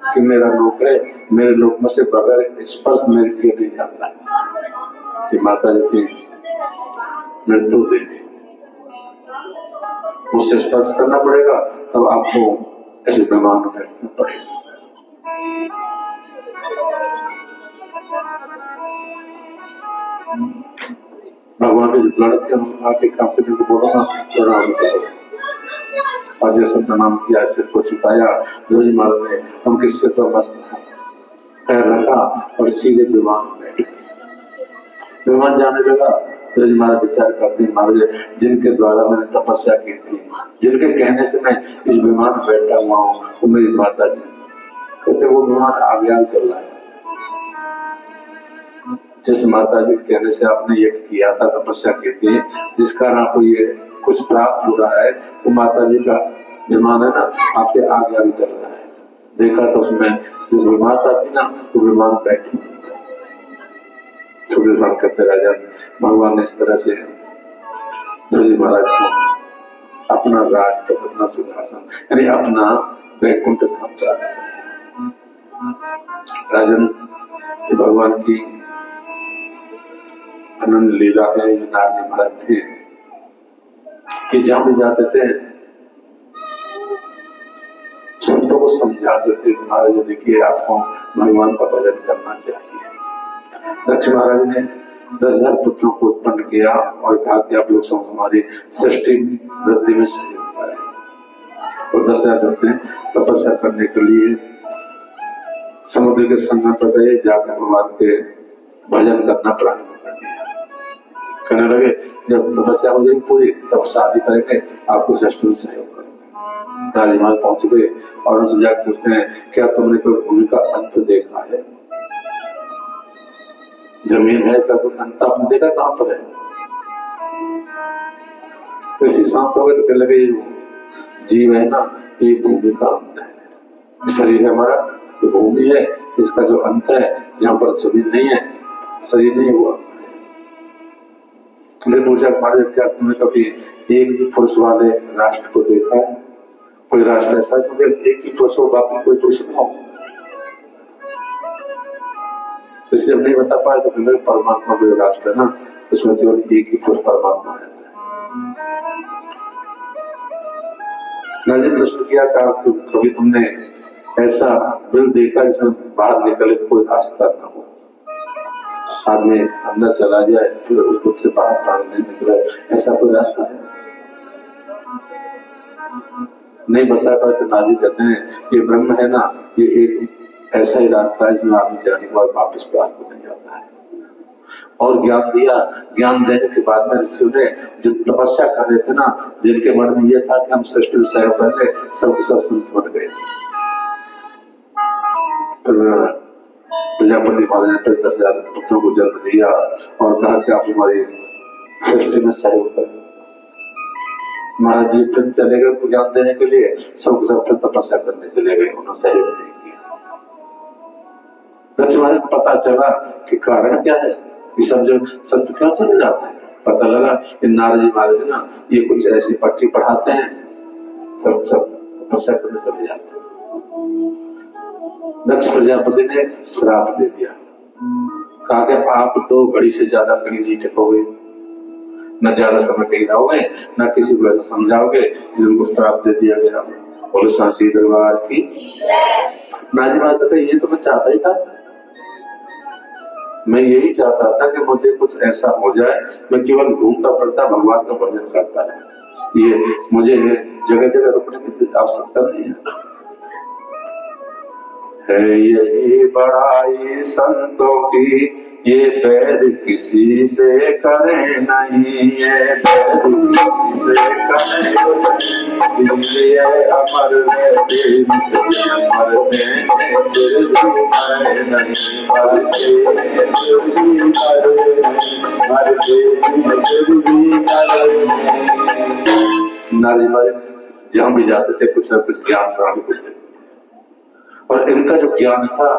कि मेरा लोक है, मेरे लोक में से बगैर स्पर्श मेरे किए नहीं जाता है कि माता जी की मृत्यु देवी उसे स्पर्श करना पड़ेगा, तब आपको ऐसे विमान में बैठना पड़ेगा। भगवान के जो लड़के आके काफी दिन को बोलो ना, प्रणाम करो। और जैसे प्रणाम किया, सिर को झुकाया, ध्रुव जी महाराज ने हम किससे तो मस्त पैर रखा और सीधे विमान में बैठे। विमान जाने लगा, ध्रुव जी महाराज विचार करते हैं, महाराज जिनके द्वारा मैंने तपस्या की थी, जिनके कहने से मैं इस विमान में बैठा हुआ हूँ, वो मेरी माता जी। कहते वो विमान आगे चल रहा है, जिस माता जी के कहने से आपने ये किया था, तपस्या की थी, जिस कारण आपको ये कुछ प्राप्त हो रहा है, वो माता जी का विमान है ना, आपके आगे चल रहा है। देखा तो उसमें जो विमाता थी ना, वो विमान बैठी। सूर्यमान कहते राजा भगवान ने इस तरह से ध्रुव जी महाराज को अपना राज, अपना सिंहासन, यानी अपना वैकुंठ धाम चाहते हैं। राजन भगवान की अनंत लीला है। ये नारद महाराज थे कि जहां भी जाते थे संतों को समझाते थे, महाराज देखिए आपको भगवान का भजन करना चाहिए। दक्ष महाराज ने 10,000 पुत्रों को उत्पन्न किया और कहा कि आप लोग सब हमारी सृष्टि वृद्धि में सहयोग करें। और 10,000 होते हैं तपस्या करने के लिए समुद्र के संगम पर गए, जाकर भगवान के भजन करना प्रारंभ कर दिया। कहने लगे जब तपस्या हो जाएगी पूरी, तब शादी करेंगे, आपको सृष्टि में सहयोग करेंगे। राजमाल पहुंच गए और उनसे जाकर पूछते हैं, क्या तुमने कोई भूमि का अंत देखा है? जमीन है, इसका कोई अंत आपने देखा? कहां पर है? इसी शांत हो गए तो कहने लगे जीव है ना, ये भूमि का अंत है। शरीर है हमारा, ये भूमि है, इसका जो अंत है, जहां पर शरीर नहीं है, शरीर नहीं हुआ। तुमने पूछा हमारे क्या तुमने कभी एक पुरुष वाले राष्ट्र को देखा है? कोई राष्ट्र ऐसा है एक ही पुरुष हो, बाकी कोई पुरुष ना हो? इसे जब नहीं बता पाए तो फिर परमात्मा का जो राष्ट्र है ना, उसमें केवल एक ही पुरुष परमात्मा रहता है। मैंने प्रश्न किया कभी तुमने ऐसा बिल देखा जिसमें बाहर निकले तो कोई रास्ता ना हो? आदमी अंदर चला जाए फिर उसको से बाहर प्राण नहीं निकले, ऐसा कोई रास्ता है? नहीं बता पाए तो नाजी कहते हैं ये ब्रह्म है ना, ये एक ऐसा ही रास्ता है जिसमें आदमी जाने के बाद वापस प्राण को नहीं जाता है। और ज्ञान दिया, ज्ञान देने के बाद में ऋषियों ने जो तपस्या कर रहे थे ना, जिनके मन में यह था कि हम सृष्टि में सहयोग करेंगे, सब संत बन गए। प्रजापति महाराज ने 10,000 पुत्रों को जन्म दिया और कहा कि आप हमारी सृष्टि में सहयोग करें। महाराज जी फिर चले गए उनको ज्ञान देने के लिए, सब फिर तपस्या करने चले गए, उन्होंने सहयोग नहीं किया। दक्ष महाराज को पता चला कि कारण क्या है, ये सब जो संत क्यों चले जाते हैं। पता लगा कि नारद जी महाराज ना ये कुछ ऐसी पट्टी पढ़ाते हैं, सब तपस्या करने चले जाते हैं। दक्ष प्रजापति ने श्राप दे दिया, कहा कि आप तो घड़ी से ज्यादा कहीं नहीं टिकोगे, न ज्यादा समय कहीं रहोगे, न किसी को ऐसा समझाओगे जिनको श्राप दे दिया गया। बोलो सांची दरबार की। नाजी महाराज कहते ये तो मैं चाहता ही था, मैं यही चाहता था कि मुझे कुछ ऐसा हो जाए, मैं केवल घूमता फिरता भगवान का भजन करता रहे, ये मुझे जगह जगह रुकने की आवश्यकता नहीं है। यही बड़ाई संतों की, ये पैर किसी से करे नहीं, ये पैर किसी से करे नहीं, ये अमर है अमर नहीं। जहां भी जाते थे कुछ न कुछ ज्ञान प्राप्त करते थे, और इनका जो ज्ञान था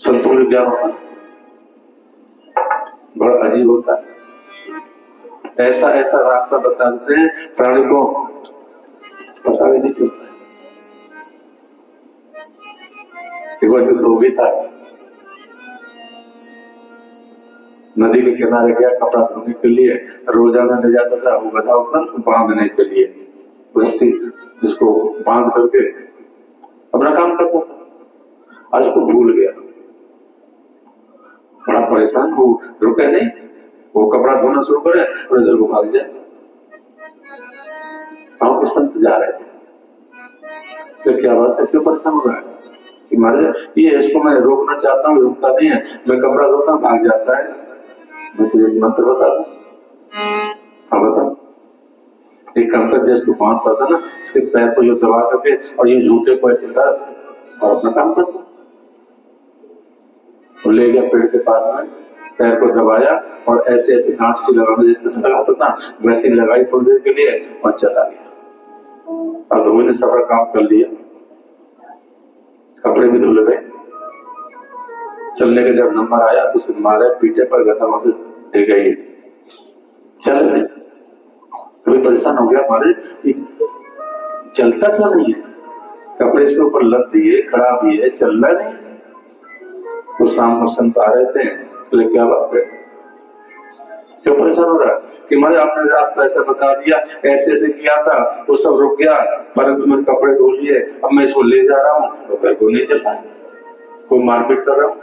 संपूर्ण ज्ञान होता बड़ा अजीब होता है। ऐसा ऐसा रास्ता बताते हैं प्राणी को पता भी नहीं चलता। एक बार जो धोबी था, नदी के किनारे गया कपड़ा धोने के लिए, रोजाना ले जाता था वो गधा उतना बांधने के लिए, रस्सी जिसको बांध करके अपना काम करता था। आज उसको भूल गया, बड़ा परेशान, वो रुके नहीं, वो कपड़ा धोना शुरू करे और इधर को भाग जाए। गांव के संत जा रहे थे, तो क्या बात है, क्यों परेशान हो रहा है कि महाराज ये इसको मैं रोकना चाहता हूँ, रुकता नहीं है, मैं कपड़ा धोता हूँ भाग जाता है। मैं तुझे एक मंत्र बता दूं? हाँ बता। एक काम कर, जैसे तू बांधता था ना, इसके पैर को ये दबा करके और ये झूठे को ऐसे कर और अपना काम करता। तो ले गया पेड़ के पास में, पैर को दबाया और ऐसे ऐसे गांठ सी लगाना जैसे लगाता था वैसे ही लगाई थोड़ी देर के लिए और चला गया। अब धोबी ने सारा काम कर लिया, कपड़े भी धुल गए। चलने का जब नंबर आया तो उसे मारे पीटे पर गया था, वहां से ले गई, चल रहे। कभी परेशान हो गया, मारे चलता क्यों नहीं है, कपड़े इसके ऊपर लग दिए, खड़ा भी है, चल रहा नहीं। तो शाम को संत आ रहे थे, तो क्या बात है, क्यों परेशान हो रहा है कि मारे आपने रास्ता ऐसा बता दिया, ऐसे ऐसे किया था, वो सब रुक गया, परंतु मैंने कपड़े धो लिए, अब मैं इसको ले जा रहा हूँ तो फिर को नहीं चल पाए, कोई मारपीट कर रहा हूँ।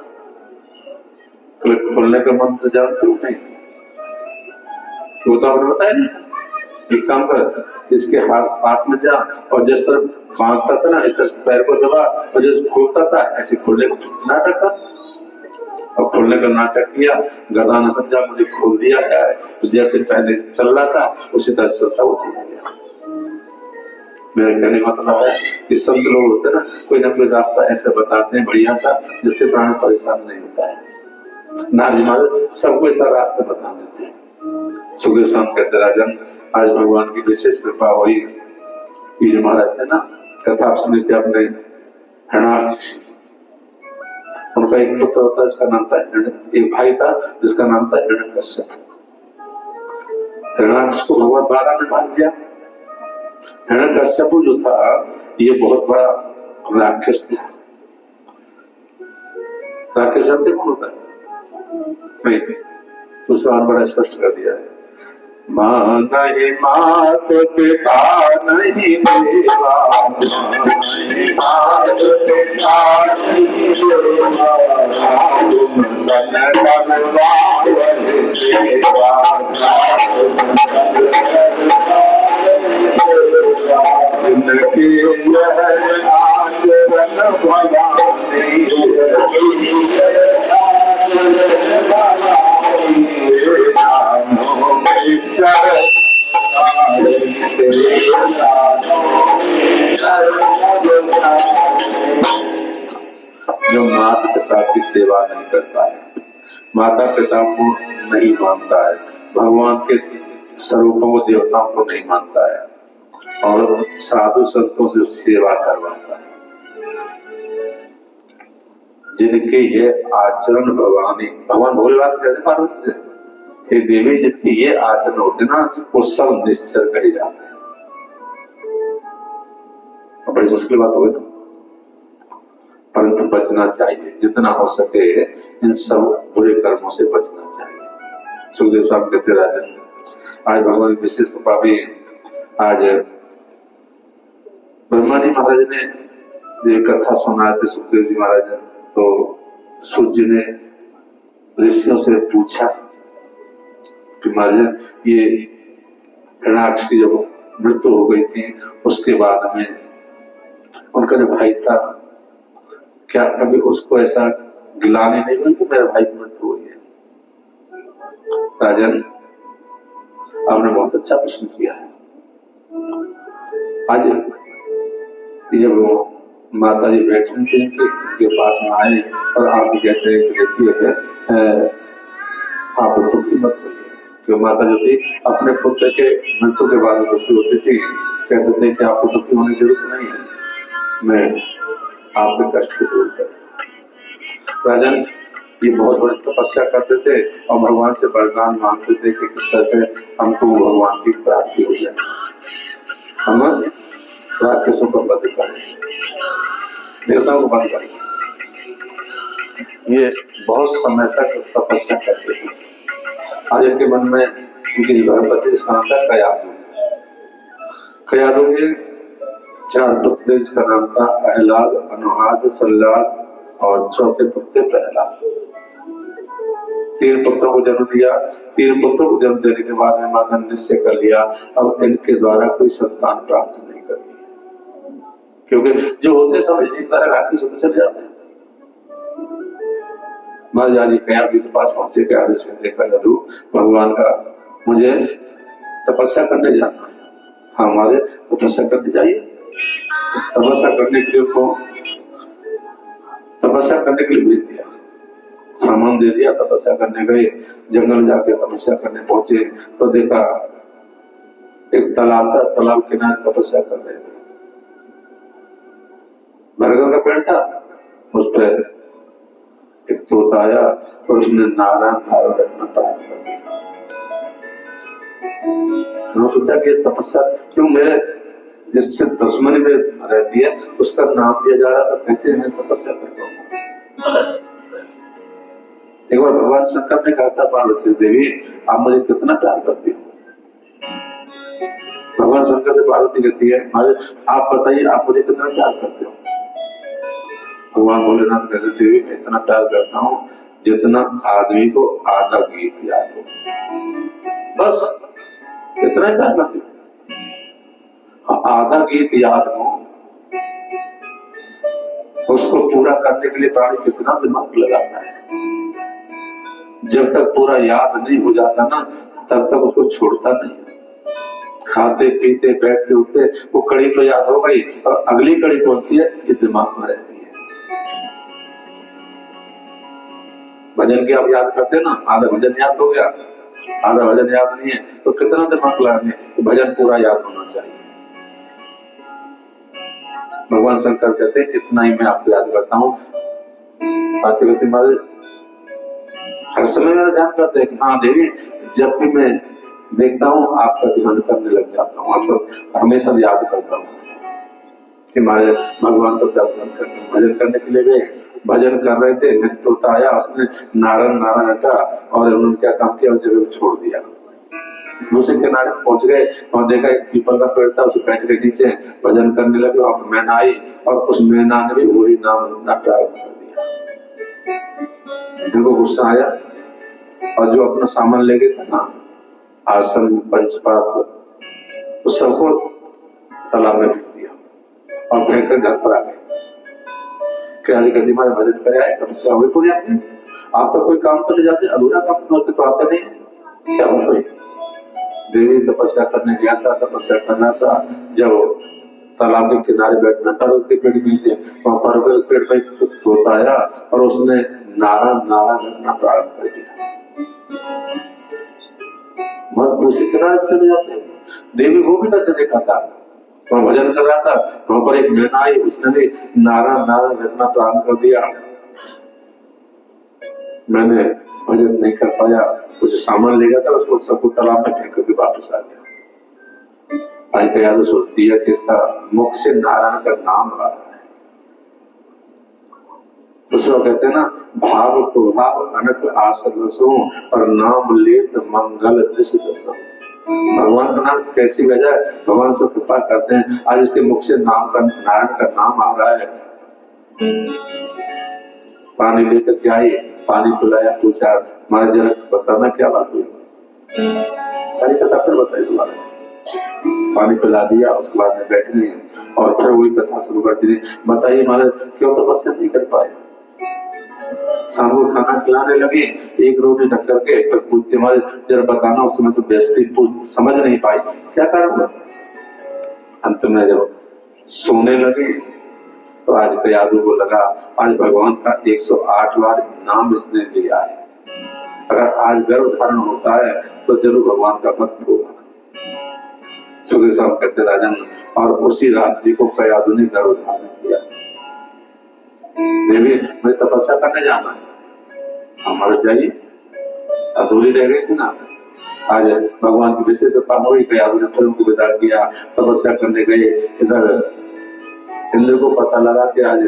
खोलने का मंत्र जानते हो नहीं? वो तो आपने बताया नहीं था। एक काम कर, इसके हाथ पास में जा और जिस तरह बांधता था ना, इस तरह पैर को दबा और जैसे खोलता था ऐसे खोलने का नाटक था। और खोलने का नाटक किया, गधा ने समझा मुझे खोल दिया है, तो जैसे पहले चल रहा था उसी तरह चलता वो चला गया। मेरा कहने का मतलब है कि संत लोग होते ना, कोई ना कोई रास्ता ऐसे बताते हैं बढ़िया सा, जिससे प्राणी परेशान नहीं होता है। नारजी महाराज सबको ऐसा रास्ता बता देते हैं। सुखदेव स्वामी कहते राजन, आज भगवान की विशेष कृपा हुई। ये जो महाराज थे ना, कथा आप सुनी थी आपने, हिरण्याक्ष, उनका एक पुत्र होता है जिसका नाम था, एक भाई था जिसका नाम था हिरण्यकश्यप। हिरण्याक्ष को भगवान 12 ने मार दिया। हिरण्यकश्यप जो था ये बहुत बड़ा राक्षस था। राक्षस जानते कौन होता है? नहीं, तो सवाल बड़ा स्पष्ट कर दिया है। माँ नहीं मात पिता नहीं देवा, नहीं मात पिता नहीं देवा, तुम सन भगवान सेवा, जिनके यह आचरण भवानी, जो माता पिता की सेवा नहीं करता है, माता पिता को नहीं मानता है, भगवान के स्वरूपों को, देवताओं को नहीं मानता है और साधु संतों से सेवा करवाता है, जिनके ये आचरण भवानी, भगवान भोलेनाथ कहते पार्वती से, हे देवी जिनके ये आचरण होते ना वो सब निश्चल कहे जाते हैं। बड़ी मुश्किल बात हो गई ना, परंतु बचना चाहिए, जितना हो सके इन सब बुरे कर्मों से बचना चाहिए। सुखदेव स्वामी कहते राजन, आज भगवान की विशेष कृपा भी, आज ब्रह्मा जी महाराज ने ये कथा सुनाए थे सुखदेव जी महाराज, तो सूर्य जी ने ऋषियों से पूछा कि महाराज ये हिरण्याक्ष की जब मृत्यु हो गई थी उसके बाद में उनका जो भाई था, क्या कभी उसको ऐसा गिलानी नहीं हुई कि मेरे भाई की मृत्यु हुई है? राजन आपने बहुत अच्छा प्रश्न किया है। आज जब वो माता जी बैठी थी के पास में आए और आप कहते हैं कि देखिए आप दुखी मत होइए, क्योंकि माता जो थी अपने पुत्र के मृत्यु के बाद दुखी होती थी, कहते थे कि आपको दुखी होने की जरूरत नहीं है, मैं आपके कष्ट को दूर कर। राजन ये बहुत बड़ी तपस्या करते थे और भगवान से वरदान मांगते थे कि किस तरह से हमको भगवान की प्राप्ति हो जाए, हम राक्षसों को बंद करें, देवताओं को बंद करें। ये बहुत समय तक तपस्या करते थे। आज इनके मन में उनकी धर्मपति इसका नाम था कयादू। कयादू के 4 पुत्र, इसका नाम था अहलाद, अनुहाद, सल्लाद और चौथे पुत्र प्रहलाद। 3 पुत्रों को जन्म दिया। 3 पुत्रों को जन्म देने के बाद में माता ने निश्चय कर लिया अब इनके द्वारा कोई संतान प्राप्त नहीं करनी, क्योंकि जो होते सब इसी तरह राखी से चले जाते हैं। महाराज जी कयादू के पास पहुंचे। कयादू से कयादू, भगवान का मुझे तपस्या करने जाना है। हाँ, हमारे तपस्या करने जाइए। तपस्या करने के लिए उनको तपस्या करने के लिए भेज दिया, सामान दे दिया। तपस्या करने गए, जंगल में जाके तपस्या करने पहुंचे तो देखा एक तालाब था, तालाब के किनारे तपस्या कर रहे थे। बरगद का पेड़ था, उस पर एक तोता आया और उसने नारायण नारायण रखना प्रारंभ कर दिया। उन्होंने सोचा कि तपस्या क्यों मेरे जिससे दुश्मनी में रहती है उसका नाम दिया जा रहा था, कैसे मैं तपस्या करता हूँ। एक बार भगवान शंकर ने कहा था पार्वती देवी आप मुझे कितना प्यार करती हो। भगवान शंकर से पार्वती कहती है आप बताइए आप मुझे कितना प्यार करते हो। भगवान भोलेनाथ कहते देवी मैं इतना प्यार करता हूँ जितना आदमी को आधा गीत याद हो, बस इतना ही प्यार करती हूँ। आधा गीत याद हो उसको पूरा करने के लिए प्राणी कितना दिमाग लगाता है। जब तक पूरा याद नहीं हो जाता ना तब तक उसको छोड़ता नहीं। खाते पीते बैठते उठते वो कड़ी तो याद हो गई और अगली कड़ी कौन सी है ये दिमाग में रहती है। भजन की आप याद करते ना, आधा भजन याद हो गया, आधा भजन याद नहीं है तो कितना दिमाग लगाने, तो भजन पूरा याद होना चाहिए। भगवान शंकर कहते हैं इतना ही मैं आपको याद करता हूँ। हर समय मेरा ध्यान करते हैं कि हाँ देवी जब भी मैं देखता हूँ आपका ध्यान करने लग जाता हूँ, आपको हमेशा याद करता हूँ कि हमारे भगवान को दर्शन करने भजन करने के लिए गए। भजन कर रहे थे, तोता आया, उसने नारायण नारायण रखा और उन्होंने क्या काम किया उस जगह छोड़ दिया। दूसरे किनारे पहुंच गए और देखा एक पीपल का पेड़ था, उसे बैठ के नीचे भजन करने लगे और मैना आई और उस मैना ने भी वही नाम लेना प्रारंभ कर दिया। इनको गुस्सा आया और जो अपना सामान ले गए थे ना, आसन पंचपात, उस सबको तालाब में फेंक दिया और फेंक कर घर पर आ गए। कहती हमारे भजन करे आए तपस्या हुई पूरी आपने, आप तो कोई काम करने जाते अधूरा काम करके तो आते नहीं, क्या होता है। देवी तपस्या करने गया था, तपस्या करना था, जब तालाब के किनारे बैठना था उसके पेड़ के नीचे वहां पर पेड़ पे तोता आया और उसने नारायण नारायण रखना प्रारंभ कर दिया। मत उसी किनारे चले जाते। देवी वो भी करके देखा था, वहां भजन कर रहा था, वहां पर एक मैना आई, उसने भी नारायण नारायण रखना प्रारंभ कर दिया। मैंने भजन नहीं कर पाया, कुछ सामान ले गया था उसको सबको तालाब में फेंक करके वापस आ गया। आई कयादू सोचती है कि इसका मुख से नारायण का नाम आ रहा है। उसको कहते हैं ना भाव प्रभाव अनक आसो और नाम लेत मंगल दिश दशा। भगवान का नाम कैसी वजह है, भगवान से कृपा करते हैं। आज इसके मुख से नाम का नारायण का नाम आ रहा है। पानी लेकर के आई, पानी पिलाया, पूछा हमारे जनक बताना क्या बात हुई, सारी कथा फिर बताई दोबारा से। पानी पिला दिया, उसके बाद में बैठ गई और फिर वही कथा शुरू कर दी। बताइए हमारे क्यों तपस्या नहीं कर पाए। शाम को खाना खिलाने लगे, एक रोटी ढक करके तो पूछते हमारे जरा बताना, उस समय तो बेइज्जती समझ नहीं पाई क्या कारण। अंत में जब सोने लगे तो आज कयादू को लगा आज भगवान का 108 बार नाम इसने लिया है, अगर आज गर्भ धारण होता है तो जरूर भगवान का भक्त होगा। सुखदेव साहब कहते राजन, और उसी रात्रि को कयादू ने गर्भ धारण किया। देवी मुझे तपस्या करने जाना है, हमारे जाइए, अधूरी रह गई थी ना। आज भगवान की विशेष कृपा हुई, कयादू ने फिर उनको विदा किया, तपस्या करने गए। इधर इंद्र को पता लगा कि आज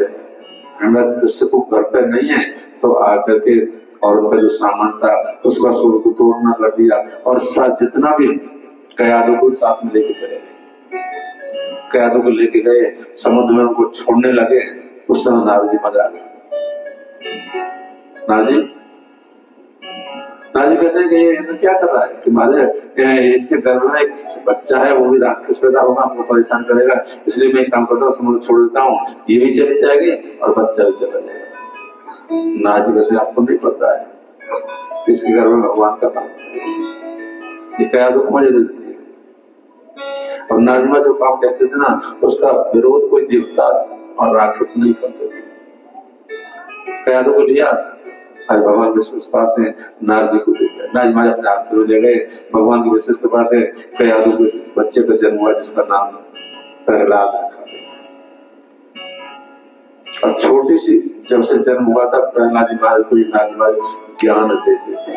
हिरण्यकश्यप घर पे नहीं है तो आकर के और उनका जो सामान था उसका सूर्य को तोड़ना कर दिया और साथ जितना भी कयादों को साथ में लेके चले गए। कयादों को लेके गए, समुद्र में उनको छोड़ने लगे। उस समय नारद जी मर गए। नारद जी कहते हैं कि ये क्या कर रहा है, तुम्हारे इसके गर्भ में एक बच्चा है, वो भी राक्षस पैदा होगा, हमको परेशान करेगा, इसलिए मैं काम करता हूँ, समुद्र छोड़ देता हूँ, ये भी चली जाएगी और बच्चा भी चला जाएगा। नारद जी कहते आपको नहीं पता है इसके गर्भ में भगवान का काम ये कयादों को मजे दे दीजिए। और नारद जी जो काम कहते थे ना उसका विरोध कोई देवता और राक्षस नहीं करते थे। कयादों को लिया, आज भगवान विष्णु के पास है, नारद जी को दिया, नारद जी अपने आश्रम में ले गए। भगवान की विष्णु के पास है, कयादों के बच्चे का जन्म हुआ जिसका नाम प्रहलाद रखा। और छोटी सी जब से जन्म हुआ था प्रहलाद जी महाराज को नारद जी महाराज ज्ञान देते थे।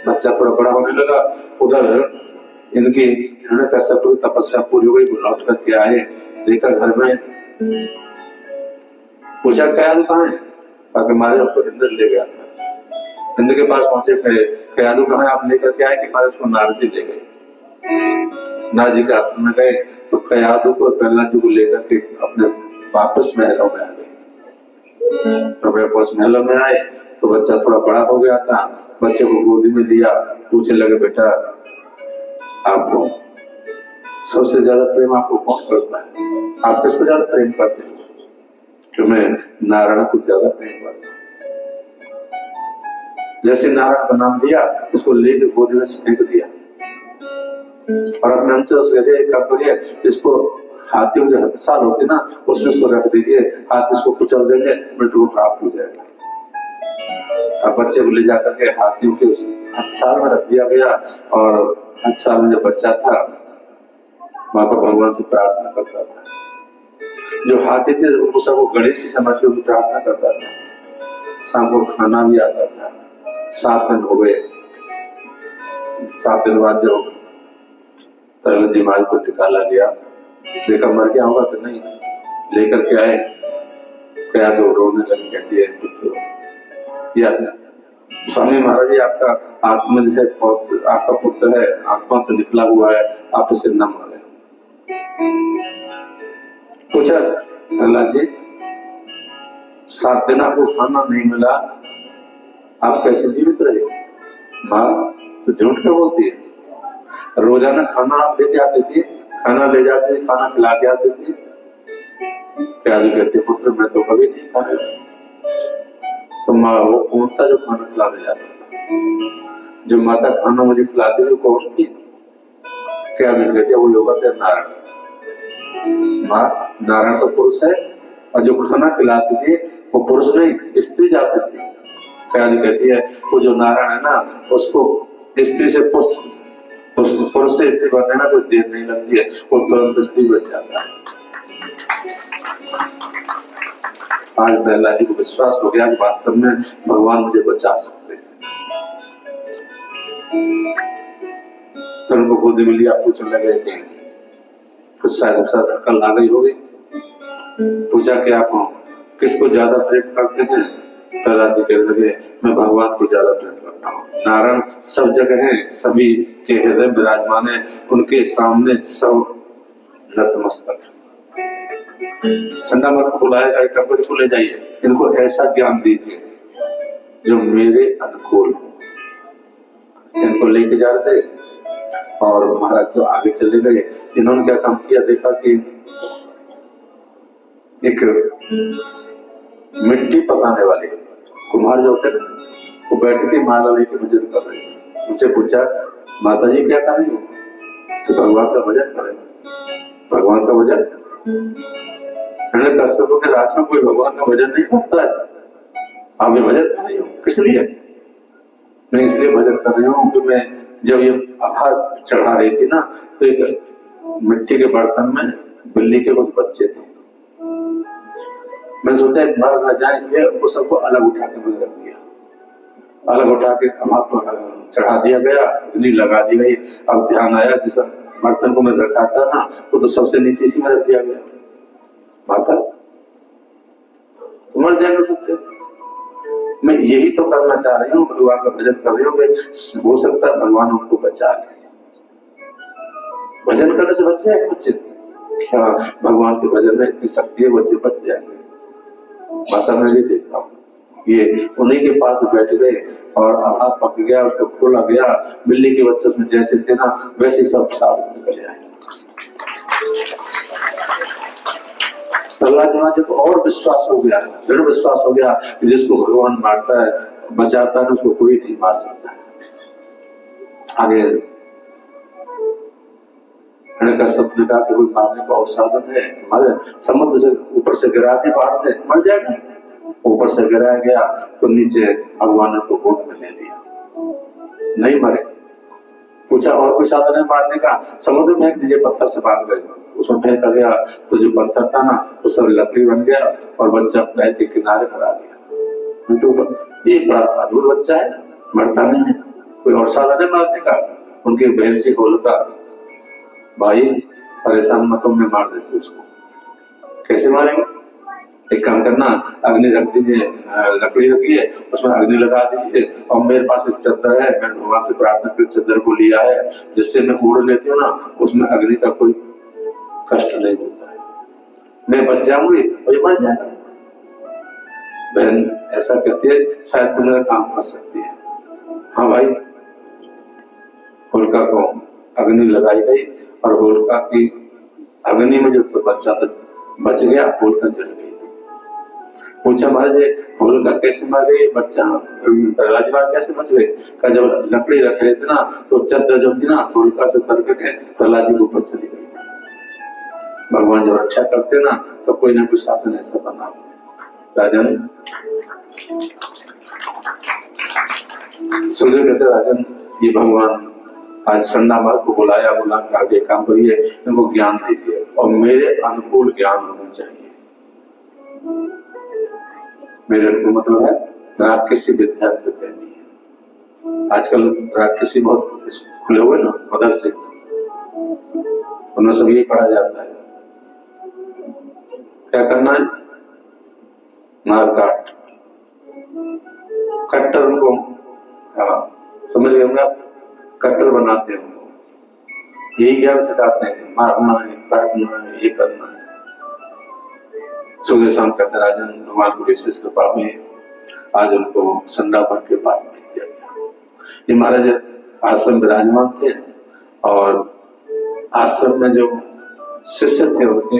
बच्चा थोड़ा बड़ा होने लगा, उधर इनकी हिरण्यकश्यप की तपस्या पूरी हो गई, वो लौट कर के आए, देखा घर में, पूछा कयादू कहाँ है, ताकि महाराज आपको इंद्र ले गया था। इंद्र के पास पहुंचे, कयादू कहाँ है, आप लेकर के आए कि महाराज उसको नारद जी ले गए। नारद जी के आश्रम में गए तो कयादू को प्रहलाद जी को लेकर के अपने वापस महलों में आ गए। तो वापस महलों में आए तो बच्चा थोड़ा बड़ा हो गया था, बच्चे को गोदी में लिया, पूछने लगे बेटा आपको सबसे ज्यादा प्रेम आपको कौन करता है, आप किसको ज्यादा प्रेम करते हैं? तो मैं नारायण को ज्यादा प्रेम करता हूँ। जैसे नारायण का नाम दिया उसको लेकर गोदी में फेंक दिया और अपने हमसे उसके इसको हाथियों जो हथसाल होते ना उसमें इसको रख दीजिए, हाथ इसको कुचल देंगे, मृत्यु को प्राप्त हो जाएगा। अब बच्चे को ले जाकर के हाथियों के हथसाल में रख दिया गया और हथसाल में जब बच्चा था वहां पर भगवान से प्रार्थना करता था। जो हाथी थे उनको सबको गणेश ही समझ के प्रार्थना करता था। शाम को खाना भी आता था। 7 दिन हो गए। 7 दिन बाद जब प्रहलाद जी महाराज को निकाला गया, देखा मर गया होगा तो नहीं, लेकर के आए, क्या तो रोने लगी, कहती है पुत्र या स्वामी महाराज जी आपका आत्मज है, आपका पुत्र है, आत्मा से निकला हुआ है, आप इसे न मारे। पूछा प्रहलाद जी 7 दिन आपको खाना नहीं मिला, आप कैसे जीवित रहे? माँ तो झूठ क्यों बोलती है? रोजाना खाना आप लेके आते थे, खाना ले जाते थे, खाना खिला के आते थे। प्यारी कहते पुत्र मैं तो कभी नहीं खाया। तो माँ वो कौन था जो खाना खिलाने जाता था? जो माता खाना मुझे खिलाती थी कौन थी? क्या कहते वो योगा थे नारायण। माँ नारायण तो पुरुष है और जो खाना खिलाती थी वो पुरुष नहीं स्त्री जाती थी। प्यारी कहती है वो जो नारायण है ना उसको स्त्री से पुरुष से स्त्री बनने में कोई देर नहीं लगती है, वो तुरंत स्त्री बन जाता है। आज प्रहलाद जी को विश्वास हो गया कि वास्तव में भगवान मुझे बचा सकते हैं। फिर उनको गोदी में लिया, पूछने लगे कि कुछ शायद अकल आ गई होगी। पूछा कि आप किसको ज्यादा प्रेम करते हैं? प्रहलाद जी कहने लगे मैं भगवान को ज्यादा प्रेम करता हूँ। नारायण सब जगह है, सभी के हृदय विराजमान है, उनके सामने सब नतमस्तक है। संगा मत को बुलाएगा, कंपनी को ले जाइए, इनको ऐसा ज्ञान दीजिए जो मेरे अनुकूल हो। इनको लेके जा रहे थे और महाराज तो आगे चले गए। इन्होंने क्या काम किया, देखा कि एक मिट्टी पकाने वाले कुम्हार जो होते ना वो बैठे थे, माला लेके भजन कर रहे थे। उनसे पूछा माता जी क्या कर रही हो? तो भगवान का भजन कर रहे हो। भगवान का भजन? कश्यप के रात में कोई भगवान का भजन नहीं करता है, आप ये भजन कर रही हो किस लिए? मैं इसलिए भजन कर रही हूँ कि मैं जब ये आभा चढ़ा रही थी ना तो एक मिट्टी के बर्तन में बिल्ली के कुछ बच्चे थे। मैंने सोचा मर न जाए इसलिए उनको सबको अलग उठा के मैंने रख दिया, अलग उठा के चढ़ा दिया गया, अग्नि लगा दी गई। अब ध्यान आया जिस बर्तन को मैं रखा था ना वो तो सबसे नीचे इसी में रख दिया गया। माता मर जाएगा बच्चे। मैं यही तो करना चाह रही हूँ, भगवान का भजन कर रही हूँ, हो सकता है भगवान उनको बचा ले। भजन करने से बच जाएंगे बच्चे, क्या भगवान के भजन में इतनी शक्ति है, बच्चे बच जाएंगे। माता मैं ये देखता हूँ, ये उन्हीं के पास बैठ गए और हाथ पक गया, उसको खोला गया, बिल्ली के बच्चे उसमें जैसे थे ना वैसे सब साफ निकल आए। प्रहलाद महाराज को और विश्वास हो गया, दृढ़ विश्वास हो गया कि जिसको भगवान मारता है बचाता है, उसको कोई नहीं मार सकता। आगे का सपने का कोई मारने का और साधन है, हमारे समुद्र से ऊपर से गिरा दी, पहाड़ से मर जाएगा। ऊपर से गिराया गया तो नीचे भगवान ने उसको गोद में ले लिया, नहीं मरे। पूछा और कोई साधन है मारने का, समुद्र में फेंक दीजिए, पत्थर से बांध गए, उसमें फेंका गया तो जो पत्थर था ना वो सब लकड़ी बन गया और बच्चा पैर के किनारे पर आ गया। तो एक बड़ा अद्भुत बच्चा है, मरता नहीं है। कोई और साधन है मारने का? उनके बहन की होलिका, भाई परेशान मत, मैं मार देती उसको। कैसे मारेंगे? एक काम करना, अग्नि रख दीजिए, लकड़ी रखिए, उसमें अग्नि लगा दीजिए, और मेरे पास एक चद्दर है, मैं भगवान से प्रार्थना कर चद्दर को लिया है, जिससे मैं उड़ लेती हूँ ना, उसमें अग्नि का कोई कष्ट नहीं होता है, मैं बच जाऊंगी और ये मर जाएगा। बहन ऐसा कहती है, शायद तुम मेरा काम कर सकती है। हाँ भाई, होलिका को अग्नि लगाई गई और होलिका की अग्नि में जो तो बच्चा था बच गया, होलिका जल गई। पूछा महाराज होलिका कैसे मर गई, बच्चा प्रहलाद महाराज कैसे बच गए? का जब लकड़ी रख रहे थे ना तो चद्दर जो थी ना होलिका से तर के प्रहलाद जी के ऊपर चली गई। भगवान जब रक्षा करते ना तो कोई ना कोई साधन ऐसा बनाते। राजन सूर्य कहते राजन, ये भगवान आज संदा मार्ग को बुलाया, बुला के आगे काम करिए, इनको ज्ञान दीजिए और मेरे अनुकूल ज्ञान होना चाहिए। मेरे अनुकूल मतलब है राक्षसी विद्यार्थी नहीं है। आजकल राक्षसी बहुत खुले हुए ना मदरसे, उनमें सब यही पढ़ा जाता है। क्या करना है? मार काट, कट्टर उनको, हाँ समझ गए होंगे आप, कट्टर बनाते हैं उनको, यही ज्ञान सिखाते हैं, मारना है, काटना है, ये करना है। सूर्य शाम कहते राजन भगवान को विशेष कृपा में आज उनको संदापर के पास भेज दिया गया। ये महाराज आश्रम विराजमान थे और आश्रम में जो शिष्य थे उनके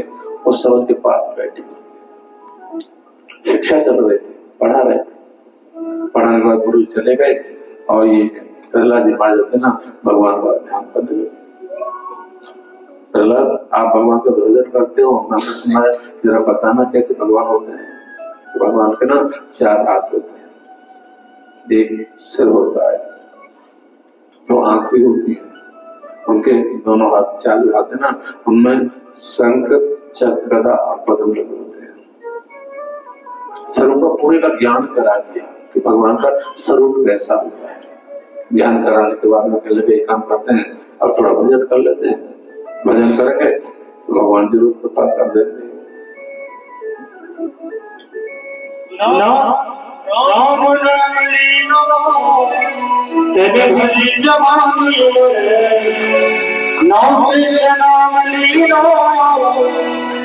उस सब के पास बैठे थे, शिक्षा चल रहे थे, पढ़ा रहे थे। पढ़ाने के बाद गुरु चले गए और ये प्रहलाद जी महाराज होते ना भगवान का ध्यान करने लगे। प्रहलाद आप भगवान का भजन करते हो, हमने सुना है, जरा बताना कैसे भगवान होते हैं। भगवान के ना 4 हाथ होते हैं, एक सिर होता है, 2 आंख भी होती है, उनके दोनों हाथ 4 हाथ है ना, उनमें शंख चक्र गदा और पद्म लगे होते हैं। स्वरूप का पूरे का ज्ञान करा दिया कि भगवान का स्वरूप कैसा होता है। ज्ञान कराने के बाद में कहले एक काम करते हैं अब थोड़ा भजन कर लेते हैं, भजन करेंगे तो भगवान जरूर कृपा कर देते हैं। राम नाम लीनो तेरे भजी जवानी, नाम कृष्ण नाम लीनो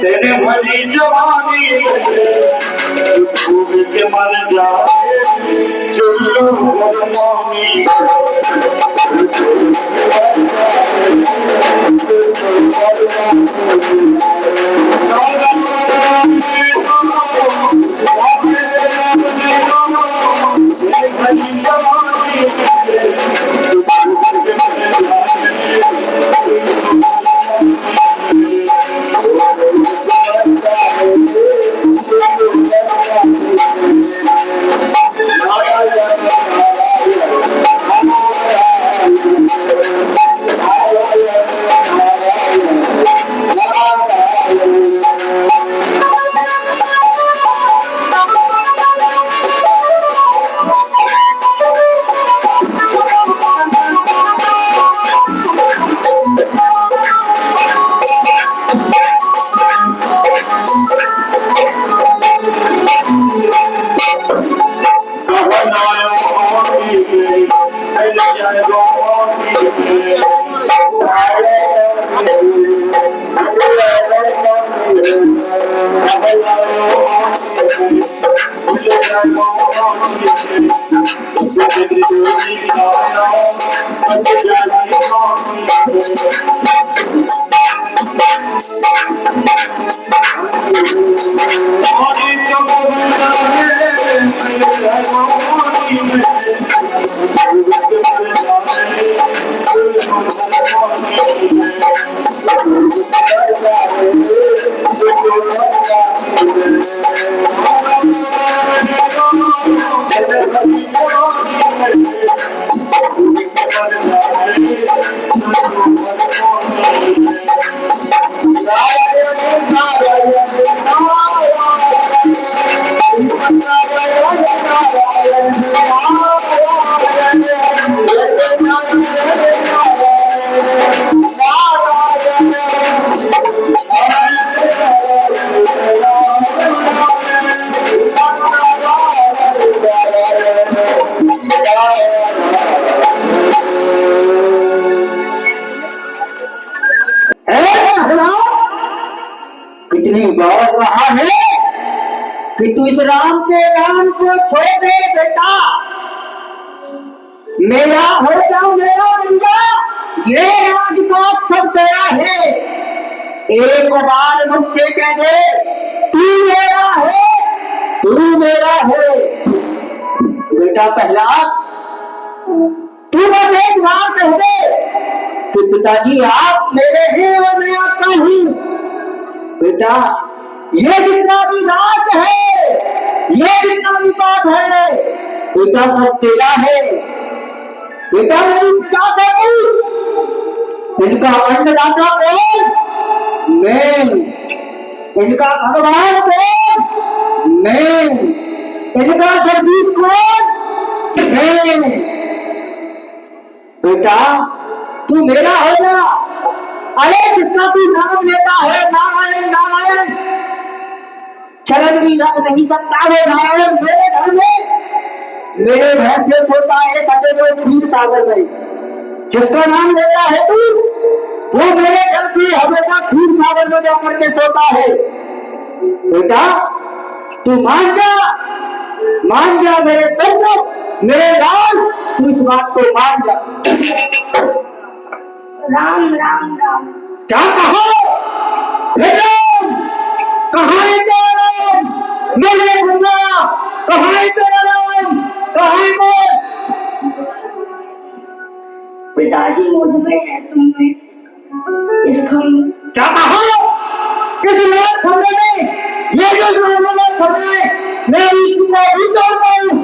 तेरे भजी जवानी, डूब के मर जाए चुल्लू भगवानी। कितनी बार रहा है कि तू इस राम के नाम को छोड़ दे बेटा, मेरा हो जाओ मेरा बंदा, ये राजपाट सब तेरा है। एक बार मुझसे कह दे तू मेरा है, तू मेरा है बेटा। पहला तू बस एक बार कह दे कि पिताजी आप मेरे हैं और मैं आपका हूँ। बेटा ये जितना भी राज है, ये जितना भी बात है बेटा सब तेरा है। बेटा मेरी पिता से पूछ, इनका अन्नदाता कौन? मैं। इनका भगवान कौन? मैं। इनका सर्विस कौन? मैं। बेटा तू मेरा हो जा। अरे जिसका तू नाम लेता है नारायण नारायण, चरण भी रख नहीं सकता है नारायण मेरे घर में, मेरे घर से सोता है सदैव क्षीर सागर में। जिसका नाम लेता है तू, वो मेरे घर से हमेशा क्षीर सागर में जाकर के सोता है। बेटा तू मान जा मेरे पुत्र, मेरे लाल, तू इस बात को मान जा। राम राम राम। क्या कहा? राम कहाँ है तेरा राम? मेरे भैया कहाँ है तेरा राम? कहाँ है मैं? पिताजी मुझ में है, तुम में इस खम्भे। क्या कहा? किस लोग खम्भे में? ये जो लोग खम्भे में, मैं इसको भी तोड़ता हूँ।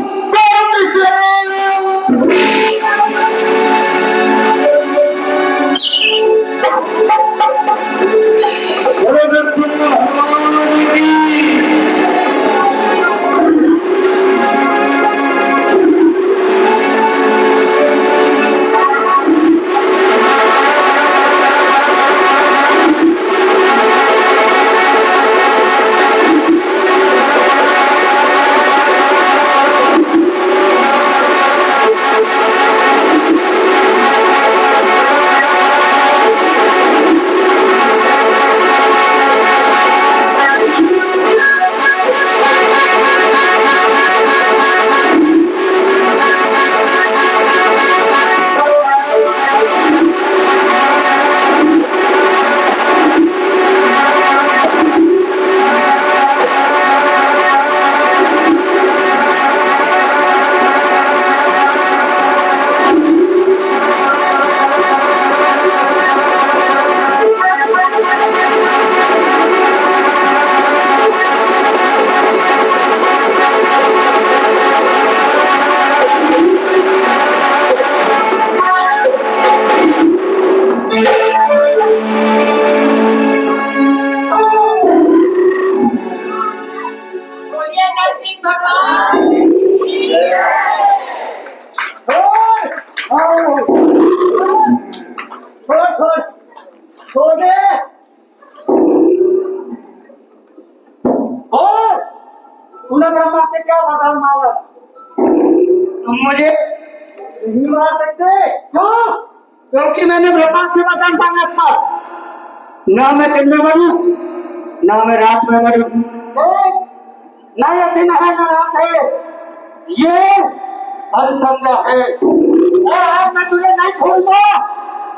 नहीं मार सकते। क्यों? क्योंकि मैंने ब्रह्मा से वचन मांगा था, ना मैं दिन में मरूं, ना मैं रात में मरूं। ना ये दिन है ना रात है, ये हर संध्या है। और आज मैं तुझे नहीं छोड़ूंगा।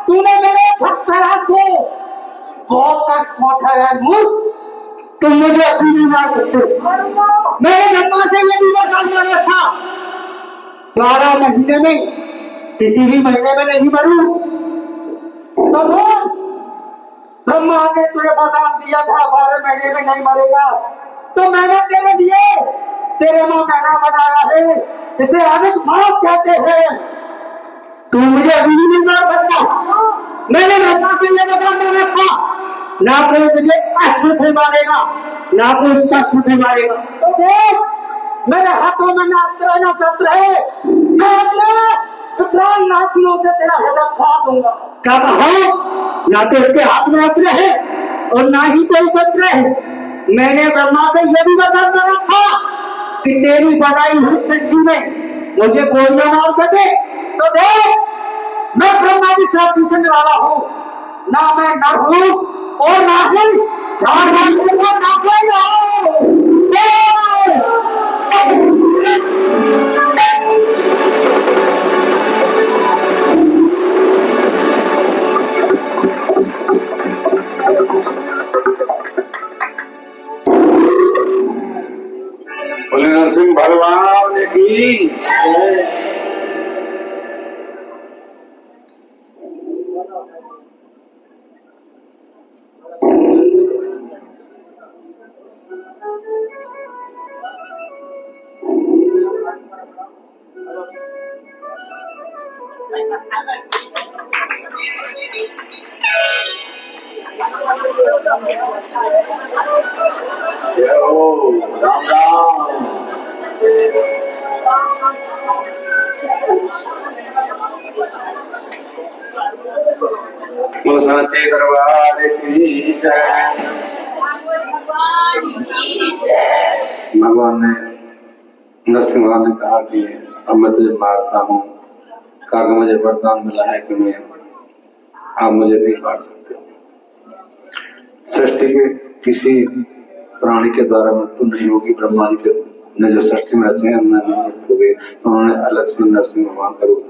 तूने मेरे भक्त को बहुत कष्ट पहुंचाया है मूर्ख। तुम मुझे अभी नहीं मार सकते। मैंने ब्रह्मा से ये भी वचन मांगा था, 12 महीने में किसी भी महीने में नहीं मरूं। तो ब्रह्मा ने तुझे वरदान दिया था 12 महीने में नहीं मरेगा, तो मैंने तेरे लिए तेरे मुंह कहना बनाया है, इसे अधिक मौत कहते हैं। तू मुझे अभी भी नहीं मार सकता। मैंने ब्रह्मा से ये वरदान मांगा था, ना कोई मुझे अस्त्र से मारेगा, ना कोई शस्त्र से मारेगा। तो देख, मेरे हाथों में ना अस्त्र है ना शस्त्र है। मैं अपने विशाल नाखूनों से तेरा हृदय फाड़ दूंगा। क्या कहा? ना तो इसके हाथ में अस्त्र है और ना ही कोई शस्त्र है। मैंने ब्रह्मा से यह भी वरदान मांगा था कि तेरी बनाई हुई सृष्टि में मुझे कोई न मार सके। तो देख, मैं ब्रह्मा की शक्ति से निराला हूँ, ना मैं नर हूँ और ना ही बोले नरसिंह भगवान की। राम राम। बोलो सांचे दरबार की जय। भगवान ने नरसिंह भगवान ने कहा कि अब मैं तुझे मारता हूँ। कहा कि मुझे वरदान मिला है कि मैं आप मुझे नहीं मार सकते। सृष्टि के किसी प्राणी के द्वारा मृत्यु नहीं होगी। ब्रह्मा जी ने जो सृष्टि में रचे हैं उनमें मृत्यु होगी। उन्होंने अलग से नरसिंह भगवान का रूप